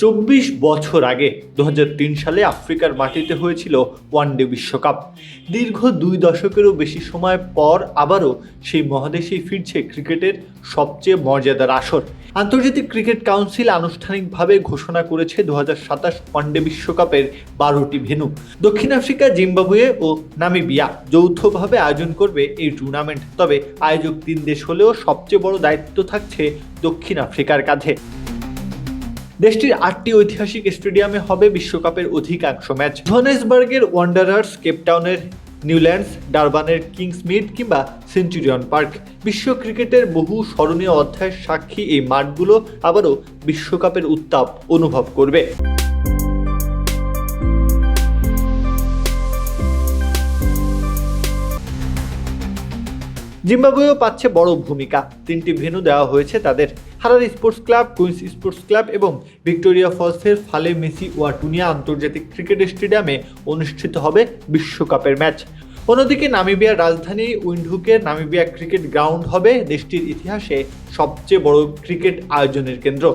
24 বছর আগে 2003 সালে আফ্রিকার মাটিতে হয়েছিল ওয়ানডে বিশ্বকাপ। দীর্ঘ 2 দশকেরও বেশি সময় পর আবারও সেই মহাদেশেই ফিরছে ক্রিকেটের সবচেয়ে মর্যাদার আসর। আন্তর্জাতিক ক্রিকেট কাউন্সিল আনুষ্ঠানিকভাবে ঘোষণা করেছে 2027 ওয়ানডে বিশ্বকাপের 12টি ভেন্যু। দক্ষিণ আফ্রিকা, জিম্বাবুয়ে ও নামিবিয়া যৌথভাবে আয়োজন করবে এই টুর্নামেন্ট। তবে আয়োজক 3 দেশ হলেও সবচেয়ে বড় দায়িত্ব থাকছে দক্ষিণ আফ্রিকার কাঁধে। দেশটির 8টি ঐতিহাসিক স্টেডিয়ামে হবে বিশ্বকাপের অধিকাংশ ম্যাচ। জোহানেসবার্গের ওয়ান্ডারার্স, কেপটাউনের নিউল্যান্ডস, ডারবানের কিংসমিড কিংবা সেঞ্চুরিয়ন পার্ক। বিশ্ব ক্রিকেটের বহু স্মরণীয় অধ্যায়ের সাক্ষী এই মাঠগুলো আবারও বিশ্বকাপের উত্তাপ অনুভব করবে। জিম্বাবুয়েও পাচ্ছে বড় ভূমিকা। 3টি ভেন্যু দেওয়া হয়েছে তাদের। Harare sports club, Queens sports club এবং ভিক্টোরিয়া ফলসের ফালে মেসি ওয়াটুনিয়া আন্তর্জাতিক ক্রিকেট স্টেডিয়ামে অনুষ্ঠিত হবে বিশ্বকাপের ম্যাচ। অন্যদিকে নামিবিয়ার রাজধানী উইন্ডহুকের নামিবিয়া ক্রিকেট গ্রাউন্ড হবে দেশটির ইতিহাসে সবচেয়ে বড় ক্রিকেট আয়োজনের কেন্দ্র।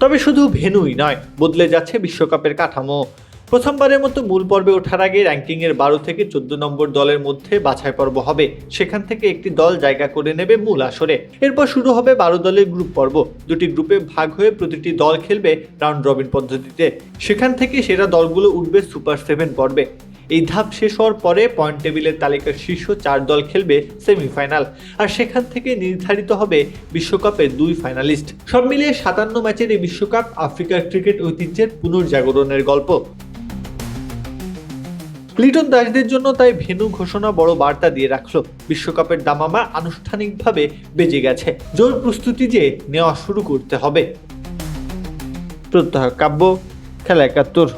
তবে শুধু ভেন্যুই নয়, বদলে যাচ্ছে বিশ্বকাপের কাঠামো। প্রথমবারের মতো মূল পর্বে ওঠার আগে র্যাঙ্কিংয়ের 12 থেকে 14 নম্বর দলের মধ্যে বাছাই পর্ব হবে। সেখান থেকে একটি দল জায়গা করে নেবে মূল আসরে। এরপর শুরু হবে 12 দলের গ্রুপ পর্ব। 2টি গ্রুপে ভাগ হয়ে প্রতিটি দল খেলবে রাউন্ড রবিন পদ্ধতিতে। সেখান থেকে সেরা দলগুলো উঠবে সুপার 7 পর্বে। এই ধাপ শেষ হওয়ার পরে পয়েন্ট টেবিলের তালিকার শীর্ষ 4 দল খেলবে সেমিফাইনাল, আর সেখান থেকে নির্ধারিত হবে বিশ্বকাপের 2 ফাইনালিস্ট। সব মিলিয়ে 57 ম্যাচের এই বিশ্বকাপ আফ্রিকার ক্রিকেট ঐতিহ্যের পুনর্জাগরণের গল্প। লিটন দাসদের জন্য তাই ভেন্যু ঘোষণা বড় বার্তা দিয়ে রাখলো। বিশ্বকাপের দামামা আনুষ্ঠানিকভাবে বেজে গেছে। জোর প্রস্তুতি যে নেওয়া শুরু করতে হবে। প্রত্যহ কাব্য, খেলা 71।